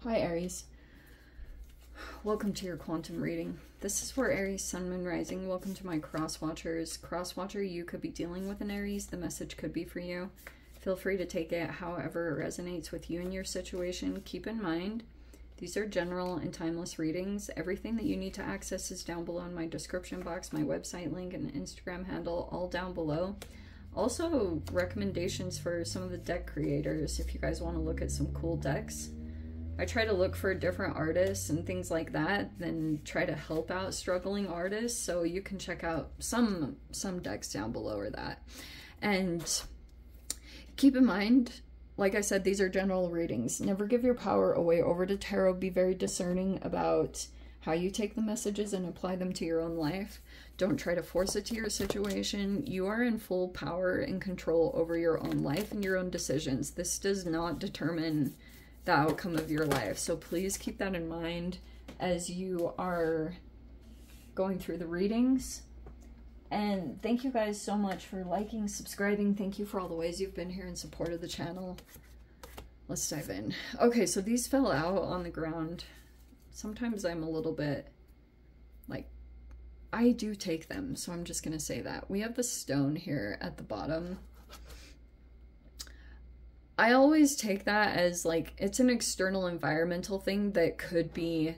Hi Aries. Welcome to your quantum reading. This is for Aries, Sun, Moon, Rising. Welcome to my cross watchers. Cross watcher, you could be dealing with an Aries. The message could be for you. Feel free to take it however it resonates with you and your situation. Keep in mind, these are general and timeless readings. Everything that you need to access is down below in my description box, my website link and Instagram handle, all down below. Also, recommendations for some of the deck creators if you guys want to look at some cool decks. I try to look for different artists and things like that, then try to help out struggling artists. So you can check out some decks down below or that. And keep in mind, like I said, these are general readings. Never give your power away over to tarot. Be very discerning about how you take the messages and apply them to your own life. Don't try to force it to your situation. You are in full power and control over your own life and your own decisions. This does not determine the outcome of your life. So please keep that in mind as you are going through the readings. And thank you guys so much for liking, subscribing. Thank you for all the ways you've been here in support of the channel. Let's dive in. Okay, so these fell out on the ground. Sometimes I'm a little bit like, I do take them, so I'm just gonna say that. We have the stone here at the bottom. I always take that as like, it's an external environmental thing that could be,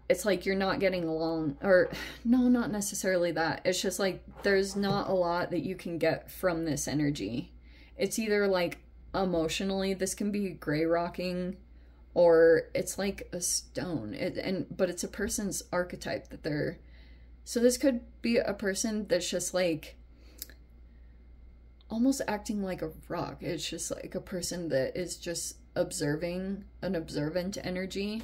it's like you're not getting along, or no, not necessarily that. It's just like, there's not a lot that you can get from this energy. It's either like emotionally, this can be gray rocking, or it's like a stone. But it's a person's archetype that they're, so this could be a person that's just like, almost acting like a rock. It's just like a person that is just observing, an observant energy.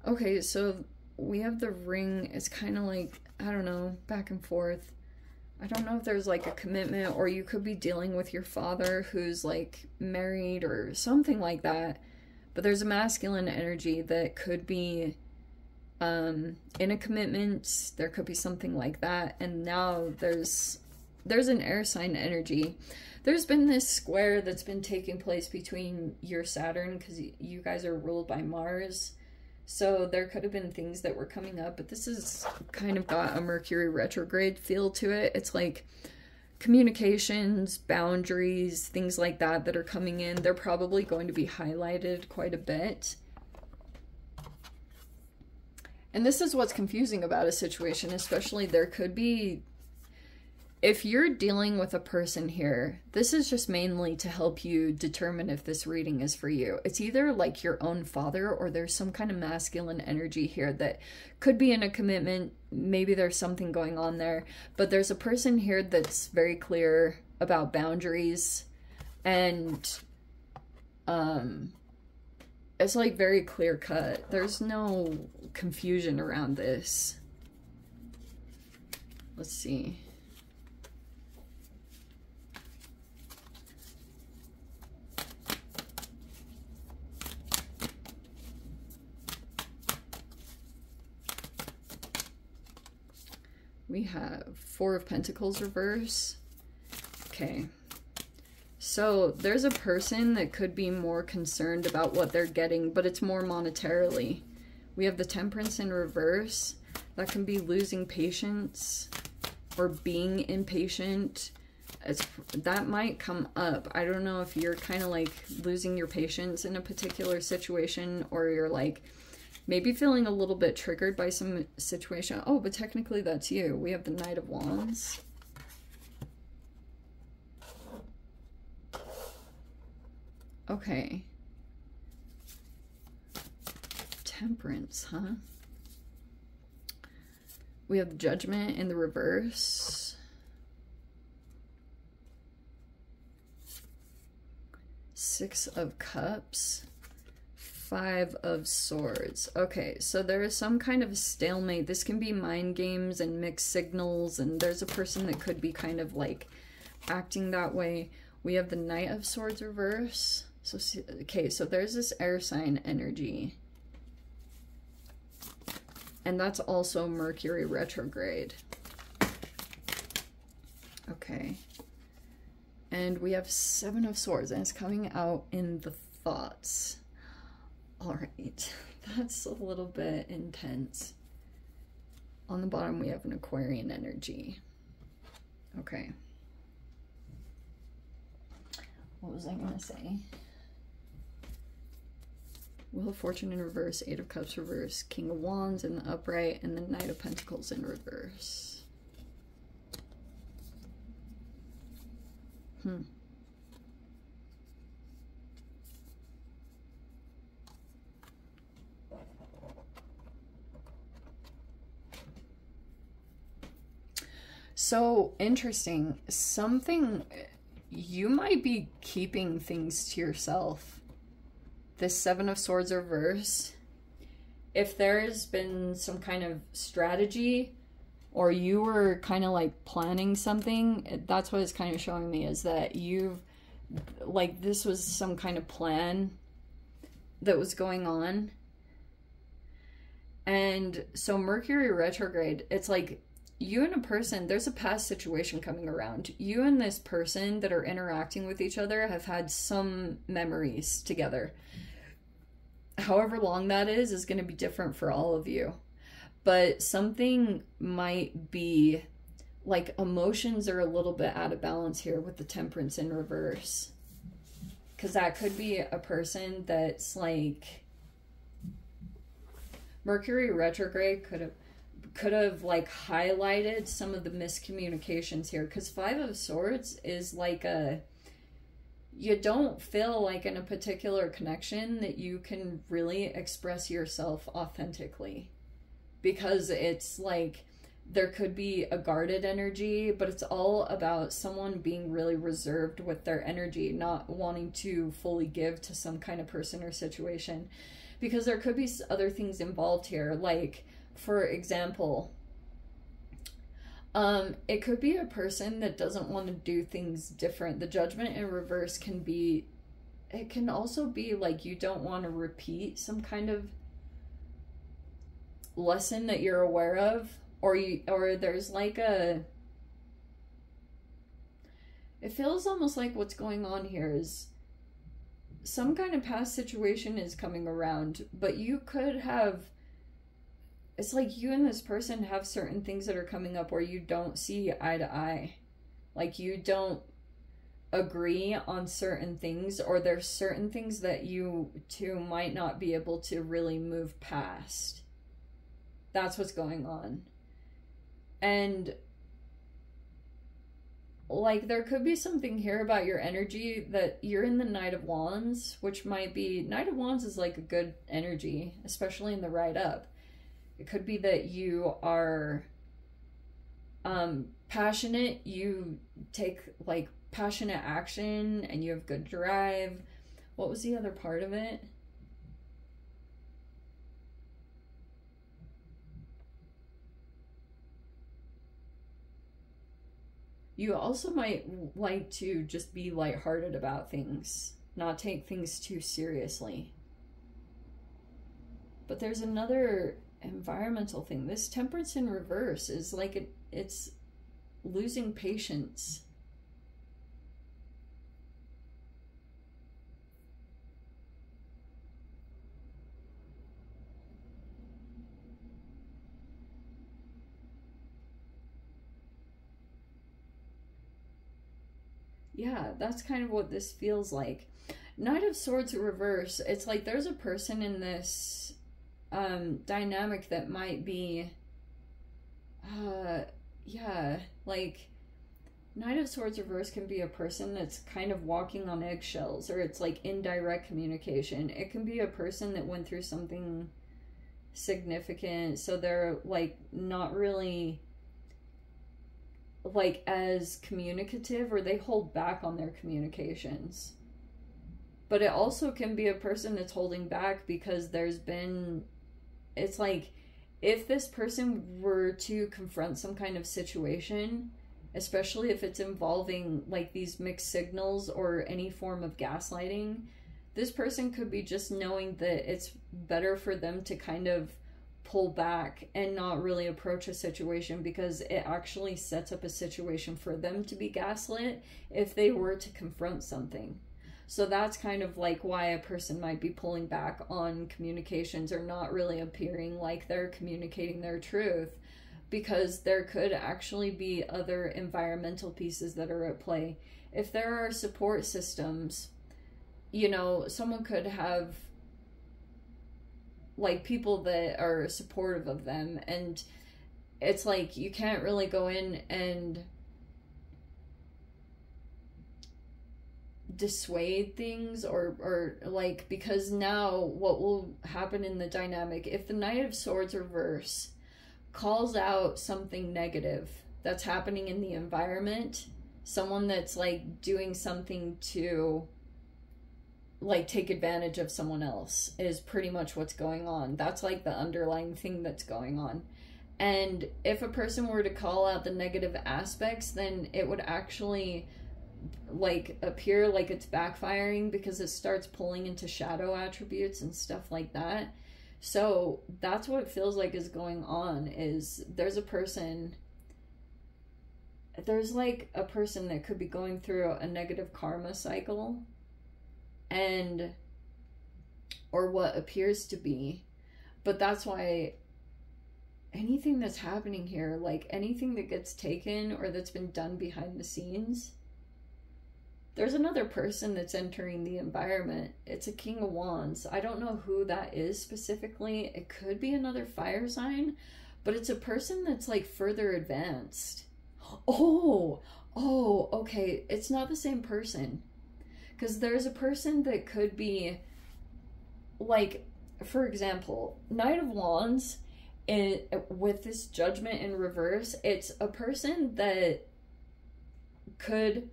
Okay, so we have the ring. It's kind of like, I don't know, back and forth. I don't know if there's like a commitment, or you could be dealing with your father who's like married or something like that. But there's a masculine energy that could be in a commitment. There could be something like that. And now there's an air sign energy. There's been this square that's been taking place between your Saturn, because you guys are ruled by Mars. So there could have been things that were coming up, but this has kind of got a Mercury retrograde feel to it. It's like communications, boundaries, things like that that are coming in. They're probably going to be highlighted quite a bit. And this is what's confusing about a situation, especially there could be, if you're dealing with a person here, this is just mainly to help you determine if this reading is for you. It's either like your own father, or there's some kind of masculine energy here that could be in a commitment. Maybe there's something going on there, but there's a person here that's very clear about boundaries, and it's like very clear cut. There's no confusion around this. Let's see. We have Four of Pentacles reverse. Okay. So there's a person that could be more concerned about what they're getting, but it's more monetarily. We have the Temperance in reverse. That can be losing patience or being impatient. That might come up. I don't know if you're kind of like losing your patience in a particular situation, or you're like maybe feeling a little bit triggered by some situation. Oh, but technically that's you. We have the Knight of Wands. Okay. Temperance, huh? We have Judgment in the reverse. Six of Cups. Five of Swords. Okay, so there is some kind of stalemate. This can be mind games and mixed signals, and there's a person that could be kind of like acting that way. We have the Knight of Swords reverse. So, okay, so there's this air sign energy. And that's also Mercury retrograde. Okay. And we have Seven of Swords, and it's coming out in the thoughts. All right, that's a little bit intense. On the bottom, we have an Aquarian energy. Okay. What was I gonna say? Wheel of Fortune in reverse, Eight of Cups reverse, King of Wands in the upright, and the Knight of Pentacles in reverse. So interesting. Something, you might be keeping things to yourself. This Seven of Swords reverse. If there's been some kind of strategy, or you were kind of like planning something, that's what it's kind of showing me, is that you've, like, this was some kind of plan that was going on. And so Mercury retrograde, it's like you and a person, there's a past situation coming around. You and this person that are interacting with each other have had some memories together. However long that is going to be different for all of you. But something might be, like, emotions are a little bit out of balance here with the Temperance in reverse. Because that could be a person that's like, Mercury retrograde could have like highlighted some of the miscommunications here. Because Five of Swords is like a, you don't feel like in a particular connection that you can really express yourself authentically. Because it's like, there could be a guarded energy, but it's all about someone being really reserved with their energy, not wanting to fully give to some kind of person or situation. Because there could be other things involved here. Like, for example, it could be a person that doesn't want to do things different. The Judgment in reverse can be, it can also be like you don't want to repeat some kind of lesson that you're aware of, or there's like a, it feels almost like what's going on here is some kind of past situation is coming around, but you could have, it's like you and this person have certain things that are coming up where you don't see eye to eye. Like, you don't agree on certain things, or there's certain things that you two might not be able to really move past. That's what's going on. And like, there could be something here about your energy that you're in the Knight of Wands, which might be, Knight of Wands is like a good energy, especially in the ride up. It could be that you are passionate, you take like passionate action, and you have good drive. What was the other part of it? You also might like to just be lighthearted about things, not take things too seriously. But there's another environmental thing. This Temperance in reverse is like, it's losing patience. Yeah, that's kind of what this feels like. Knight of Swords reverse, it's like there's a person in this dynamic that might be, yeah, like Knight of Swords reverse can be a person that's kind of walking on eggshells, or it's like indirect communication. It can be a person that went through something significant, so they're like not really like as communicative, or they hold back on their communications. But it also can be a person that's holding back because there's been, it's like, if this person were to confront some kind of situation, especially if it's involving like these mixed signals or any form of gaslighting, this person could be just knowing that it's better for them to kind of pull back and not really approach a situation, because it actually sets up a situation for them to be gaslit if they were to confront something. So that's kind of like why a person might be pulling back on communications or not really appearing like they're communicating their truth, because there could actually be other environmental pieces that are at play. If there are support systems, you know, someone could have like people that are supportive of them, and it's like you can't really go in and dissuade things or like, because now what will happen in the dynamic, if the Knight of Swords reverse calls out something negative that's happening in the environment, someone that's like doing something to like take advantage of someone else, is pretty much what's going on. That's like the underlying thing that's going on. And if a person were to call out the negative aspects, then it would actually like appear like it's backfiring, because it starts pulling into shadow attributes and stuff like that. So that's what it feels like is going on, is there's like a person that could be going through a negative karma cycle, and or what appears to be. But that's why anything that's happening here, like anything that gets taken or that's been done behind the scenes, there's another person that's entering the environment. It's a King of Wands. I don't know who that is specifically. It could be another fire sign, but it's a person that's like further advanced. Oh, okay. It's not the same person. Because there's a person that could be, like, for example, Knight of Wands, with this Judgment in reverse, it's a person that could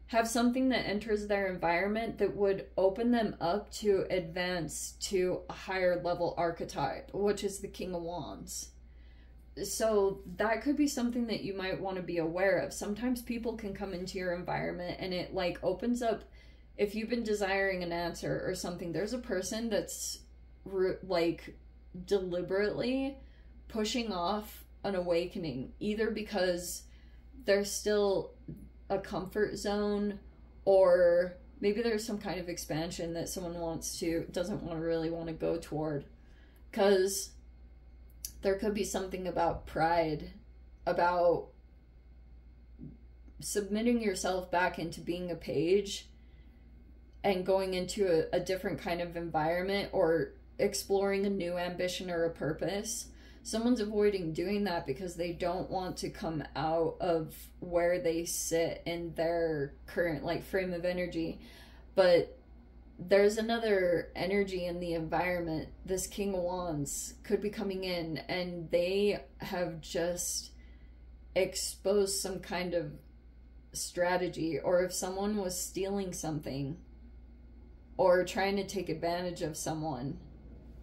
have something that enters their environment that would open them up to advance to a higher level archetype, which is the King of Wands. So that could be something that you might want to be aware of. Sometimes people can come into your environment and it like opens up. If you've been desiring an answer or something, there's a person that's like deliberately pushing off an awakening, either because they're still a comfort zone, or maybe there's some kind of expansion that someone doesn't really want to go toward, because there could be something about pride, about submitting yourself back into being a page and going into a different kind of environment, or exploring a new ambition or a purpose. Someone's avoiding doing that because they don't want to come out of where they sit in their current like frame of energy. But there's another energy in the environment. This King of Wands could be coming in, and they have just exposed some kind of strategy, or if someone was stealing something or trying to take advantage of someone,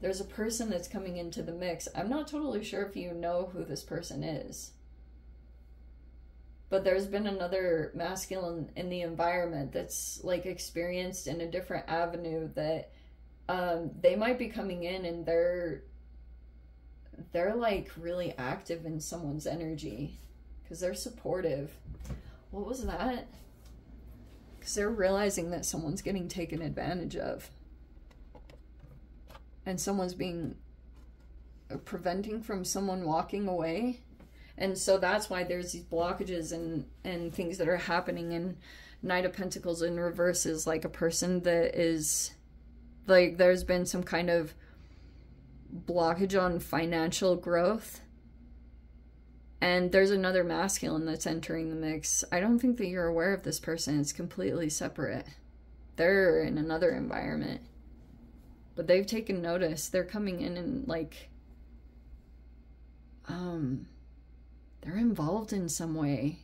there's a person that's coming into the mix. I'm not totally sure if you know who this person is, but there's been another masculine in the environment that's like experienced in a different avenue that they might be coming in, and they're like really active in someone's energy because they're supportive. What was that? Because they're realizing that someone's getting taken advantage of, and someone's being preventing from someone walking away. And so that's why there's these blockages and things that are happening. And Knight of Pentacles in reverse is like a person that is like, there's been some kind of blockage on financial growth. And there's another masculine that's entering the mix. I don't think that you're aware of this person. It's completely separate. They're in another environment, but they've taken notice. They're coming in and like, they're involved in some way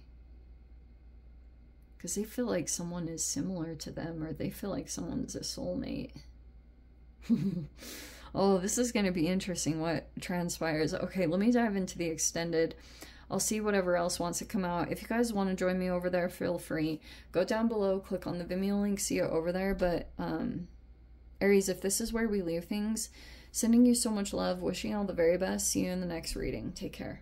because they feel like someone is similar to them, or they feel like someone's a soulmate. Oh, this is going to be interesting what transpires. Okay, let me dive into the extended. I'll see whatever else wants to come out. If you guys want to join me over there, feel free. Go down below, click on the Vimeo link, see it over there. But Aries, if this is where we leave things, Sending you so much love. Wishing you all the very best. See you in the next reading. Take care.